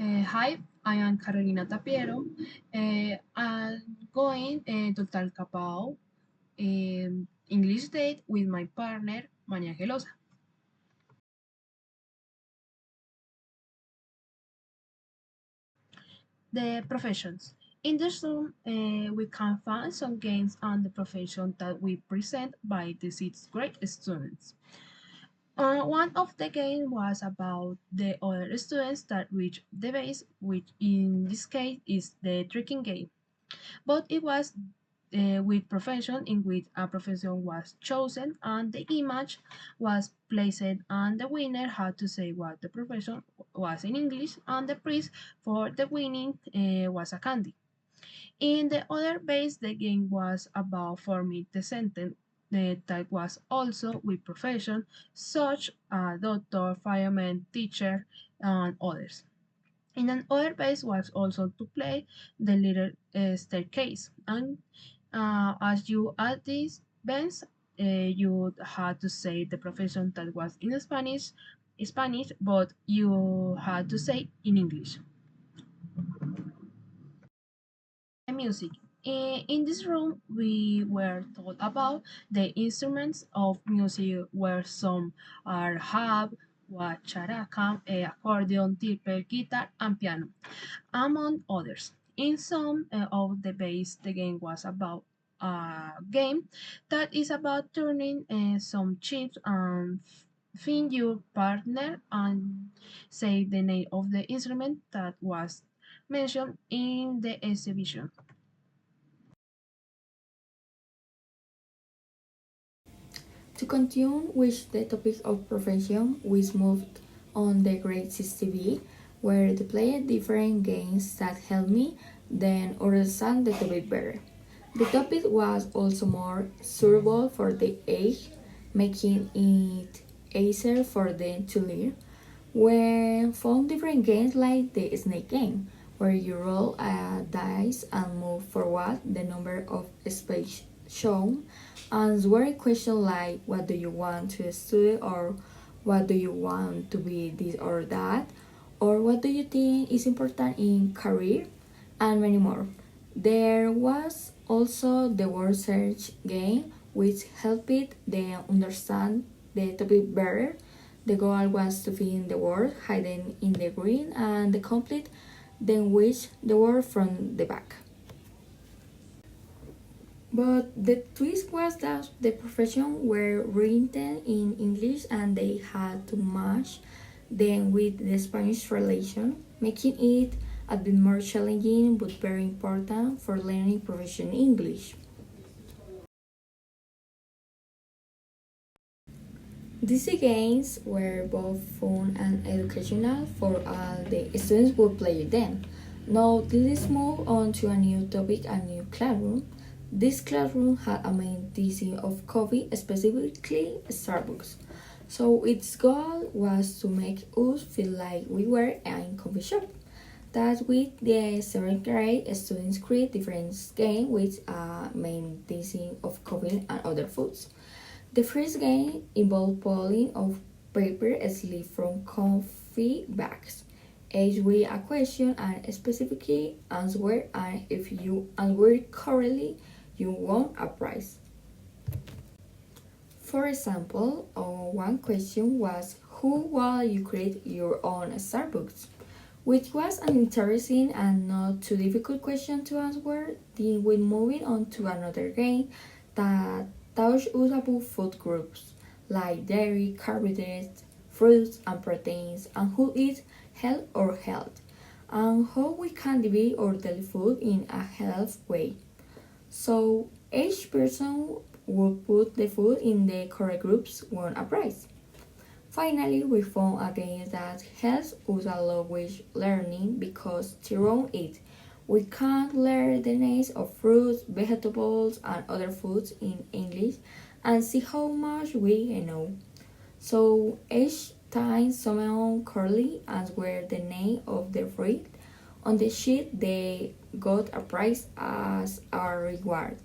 Hi, I am Carolina Tapiero. I'm going to talk about English date with my partner, María Gelosa. The professions. In this room, we can find some games on the profession that we present by the sixth grade students. One of the games was about the other students that reached the base, which in this case is the tricking game. But it was with profession in which a profession was chosen and the image was placed and the winner had to say what the profession was in English and the prize for the winning was a candy. In the other base, the game was about forming the sentence that was also with profession, such as doctor, fireman, teacher, and others. In another base was also to play the little staircase, and as you add these bands, you had to say the profession that was in Spanish, but you had to say in English. The music. In this room, we were taught about the instruments of music, where some are harp, guacharaca, accordion, tiple, guitar, and piano, among others. In some of the base, the game was about a game that is about turning some chips and find your partner and say the name of the instrument that was mentioned in the exhibition. To continue with the topic of profession, we moved on the grade 6B, where they played different games that helped me then understand the topic better. The topic was also more suitable for the age, making it easier for them to learn. We found different games like the snake game, where you roll a dice and move forward the number of space shown, answer a question like what do you want to study or what do you want to be this or that or what do you think is important in career and many more. There was also the word search game which helped them understand the topic better. The goal was to find the word hidden in the green and the complete then which the word from the back. But the twist was that the professions were written in English and they had to match them with the Spanish translation, making it a bit more challenging but very important for learning professional English. These games were both fun and educational for all the students who played them. Now let's move on to a new topic, a new classroom. This classroom had a main theme of coffee, specifically Starbucks. So its goal was to make us feel like we were in coffee shop. That with the seventh grade, students create different games with a main theme of coffee and other foods. The first game involved pulling of paper slips from coffee bags. Each with a question and specifically answer, and if you answer correctly, you won a prize. For example, one question was who will you create your own Starbucks? Which was an interesting and not too difficult question to answer. Then we moving on to another game that touched us about food groups like dairy, carbohydrates, fruits and proteins, and who eats health or health, and how we can divide our daily food in a healthy way. So each person would put the food in the correct groups won a prize. Finally, we found a game that helps us a lot with learning because through it we can learn the names of fruits, vegetables, and other foods in English and see how much we know. So each time someone correctly answered the name of the fruit on the sheet, they got a prize as a reward.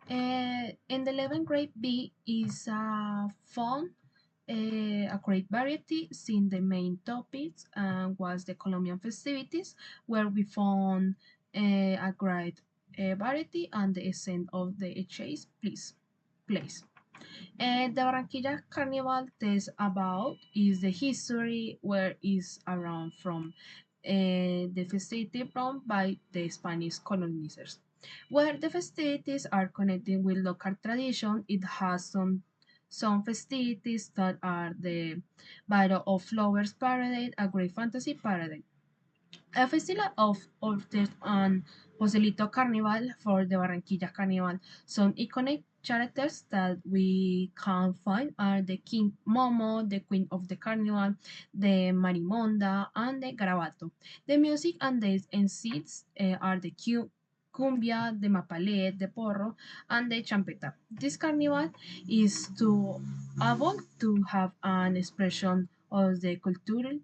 In the 11th grade B is fun, a great variety, seeing the main topics was the Colombian festivities, where we found a great variety and the essence of the chase place. The Barranquilla Carnival tells about is the history where is around from the festivity run by the Spanish colonizers. Where the festivities are connected with local tradition, it has some festivities that are the Battle of Flowers Parade, a great fantasy parade. A festival of orchids and Joselito Carnival for the Barranquilla Carnival. Some iconic characters that we can find are the King Momo, the Queen of the Carnival, the Marimonda, and the Garabato. The music and dance and seats are the cumbia, the mapalé, the porro, and the champeta. This carnival is to able to have an expression of the cultural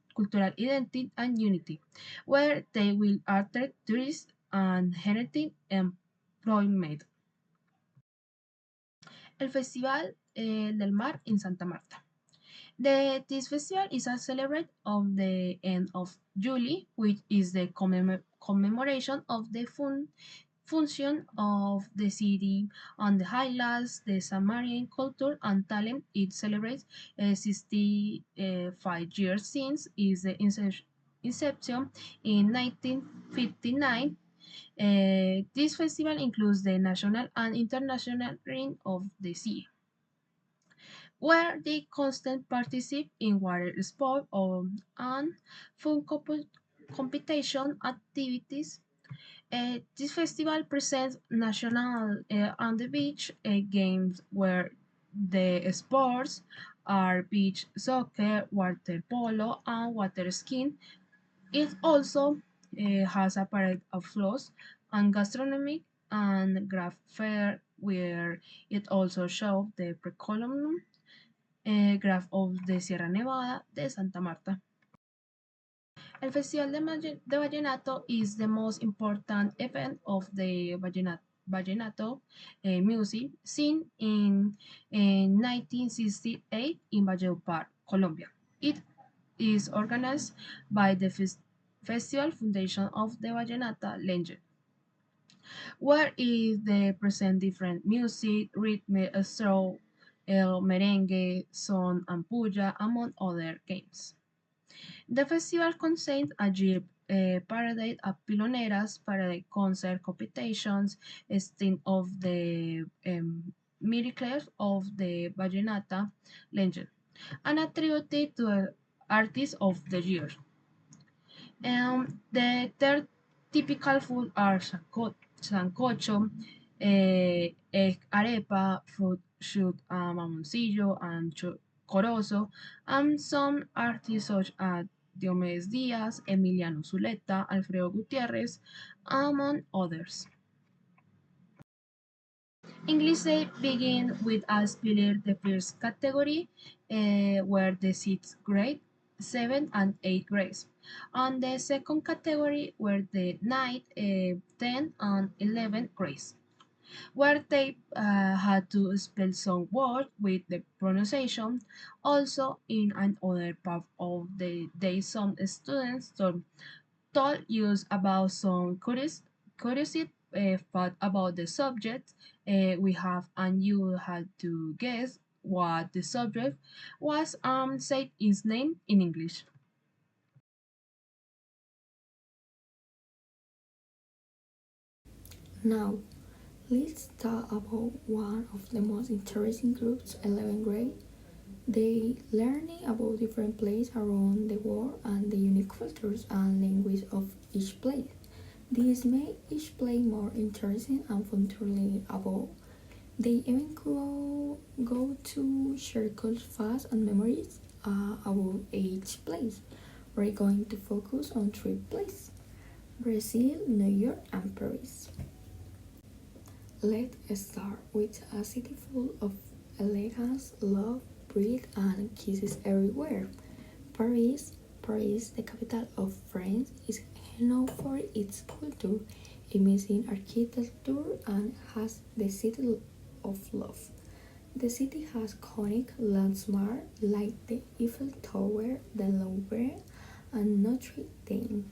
identity and unity where they will attract tourists and generate employment. El Festival del Mar in Santa Marta. This festival is a celebration of the end of July, which is the commemoration of the function of the city and the highlights the Samarian culture and talent. It celebrates 65 years since its inception in 1959. This festival includes the national and international Ring of the Sea, where they constant participate in water sport and fun competition activities. This festival presents national on the beach games where the sports are beach soccer, water polo, and water skiing. It also has a parade of flows and gastronomic and craft fair where it also shows the pre-column graph of the Sierra Nevada de Santa Marta. El Festival de Vallenato is the most important event of the Vallenato music seen in 1968 in Valledupar, Colombia. It is organized by the Festival Foundation of the Vallenata Legend, where they present different music, rhythm, straw, merengue, son, and puya, among other games. The festival contains a jeep parade of piloneras, parade concert competitions, sting of the miracles of the Vallenata legend, and a tribute to artists of the year. The third typical food are sancocho, egg arepa, fruit shoot, mamoncillo, and corozo, and some artists such as Diomedes Diaz, Emiliano Zuleta, Alfredo Gutiérrez, among others. English they begin with a spiller the first category, where the sixth grade, seventh and eighth grades. And the second category were the ninth, 10th and 11th grades, where they had to spell some words with the pronunciation. Also, in another part of the day, some students told us about some curiosity fact about the subject we have, and you had to guess what the subject was said its name in English. Now, let's talk about one of the most interesting groups, 11th grade. They learning about different places around the world and the unique cultures and language of each place. This made each place more interesting and fun to learn about. They even go to share culture facts and memories about each place. We're going to focus on three places: Brazil, New York, and Paris. Let's start with a city full of elegance, love, breed, and kisses everywhere. Paris, Paris, the capital of France, is known for its culture, amazing architecture, and has the city of love. The city has iconic landmarks like the Eiffel Tower, the Louvre, and Notre Dame.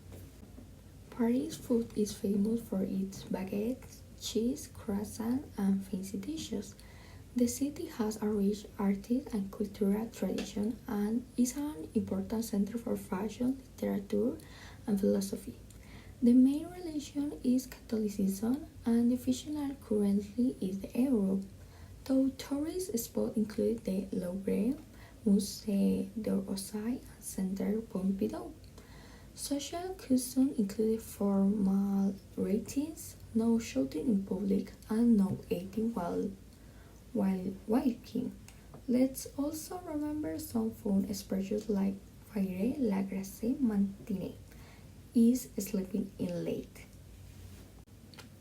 Paris food is famous for its baguettes, cheese, croissants, and fancy dishes. The city has a rich artistic and cultural tradition and is an important center for fashion, literature, and philosophy. The main religion is Catholicism, and the official currency is the euro. Though tourist spots include the Louvre, Musée d'Orsay, and Centre Pompidou. Social customs include formal greetings, no shouting in public, and no eating while walking. Let's also remember some fun expressions like faire la grasse matinée is sleeping in late.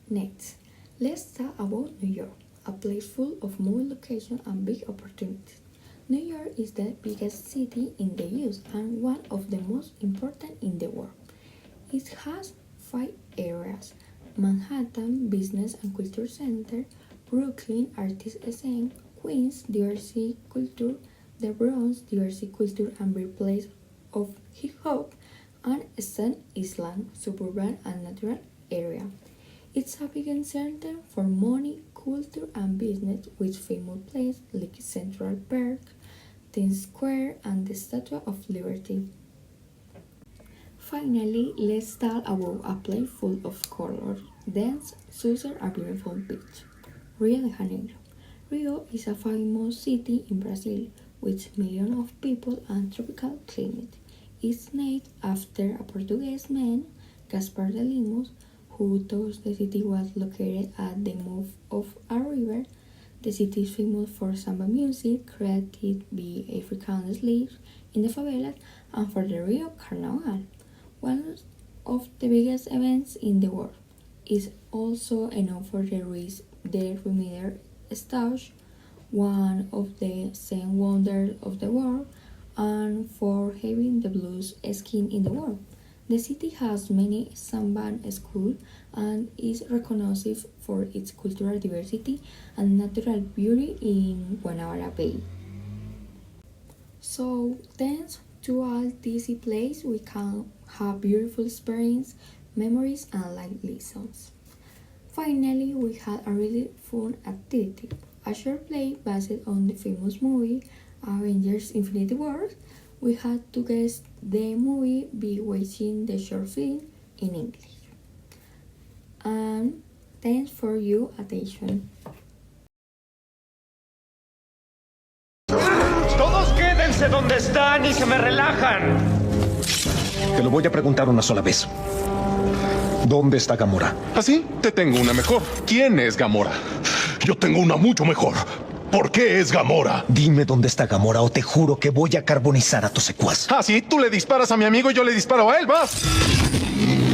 Next, let's talk about New York, a place full of movie locations and big opportunities. New York is the biggest city in the US and one of the most important in the world. It has 5 areas: Manhattan Business and Culture Center, Brooklyn Artist Scene, Queens Diversity Culture, the Bronx Diversity Culture and Birthplace of Hip Hop, and Staten Island Suburban and Natural Area. It's a big center for money, culture, and business with famous places like Central Park, Times Square, and the Statue of Liberty. Finally, let's talk about a place full of color, dance, sunsets, and beautiful beach. Rio de Janeiro. Rio is a famous city in Brazil with millions of people and tropical climate. It's named after a Portuguese man, Gaspar de Lemos, who thought the city was located at the mouth of a river. The city is famous for samba music created by African slaves in the favelas and for the Rio Carnival, one of the biggest events in the world. It's also known for the Remedier Stage, one of the 7 wonders of the world, and for having the blues skin in the world. The city has many samba schools and is recognized for its cultural diversity and natural beauty in Guanabara Bay. So, thanks to all these places, we can have beautiful experience, memories, and life lessons. Finally, we had a really fun activity, a short play based on the famous movie Avengers Infinity War. We had to guess the movie by watching the short film in English. And thanks for your attention. Todos quédense donde están y se me relajan. Te lo voy a preguntar una sola vez. ¿Dónde está Gamora? Así te tengo una mejor. ¿Quién es Gamora? Yo tengo una mucho mejor. ¿Por qué es Gamora? Dime dónde está Gamora o te juro que voy a carbonizar a tu secuaz. Ah, sí, tú le disparas a mi amigo y yo le disparo a él, vas.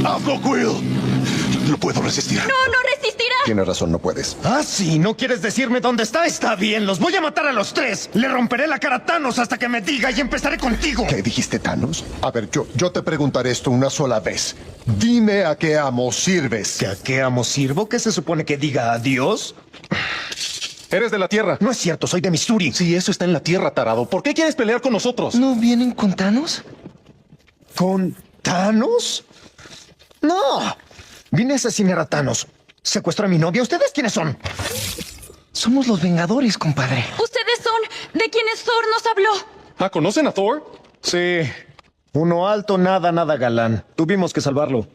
¡Hazlo, Quill! No puedo resistir. ¡No, no resistirá! Tienes razón, no puedes. Ah, sí, ¿no quieres decirme dónde está? Está bien, los voy a matar a los 3. Le romperé la cara a Thanos hasta que me diga y empezaré contigo. ¿Qué dijiste, Thanos? A ver, yo te preguntaré esto una sola vez. Dime a qué amo sirves. ¿Que a qué amo sirvo? ¿Qué se supone que diga adiós? Eres de la Tierra. No es cierto, soy de Missouri. Sí, eso está en la Tierra, tarado. ¿Por qué quieres pelear con nosotros? ¿No vienen con Thanos? ¿Con Thanos? No. Vine a asesinar a Thanos. Secuestró a mi novia. ¿Ustedes quiénes son? Somos los Vengadores, compadre. Ustedes son de quienes Thor nos habló. Ah, ¿conocen a Thor? Sí. Uno alto, nada galán. Tuvimos que salvarlo.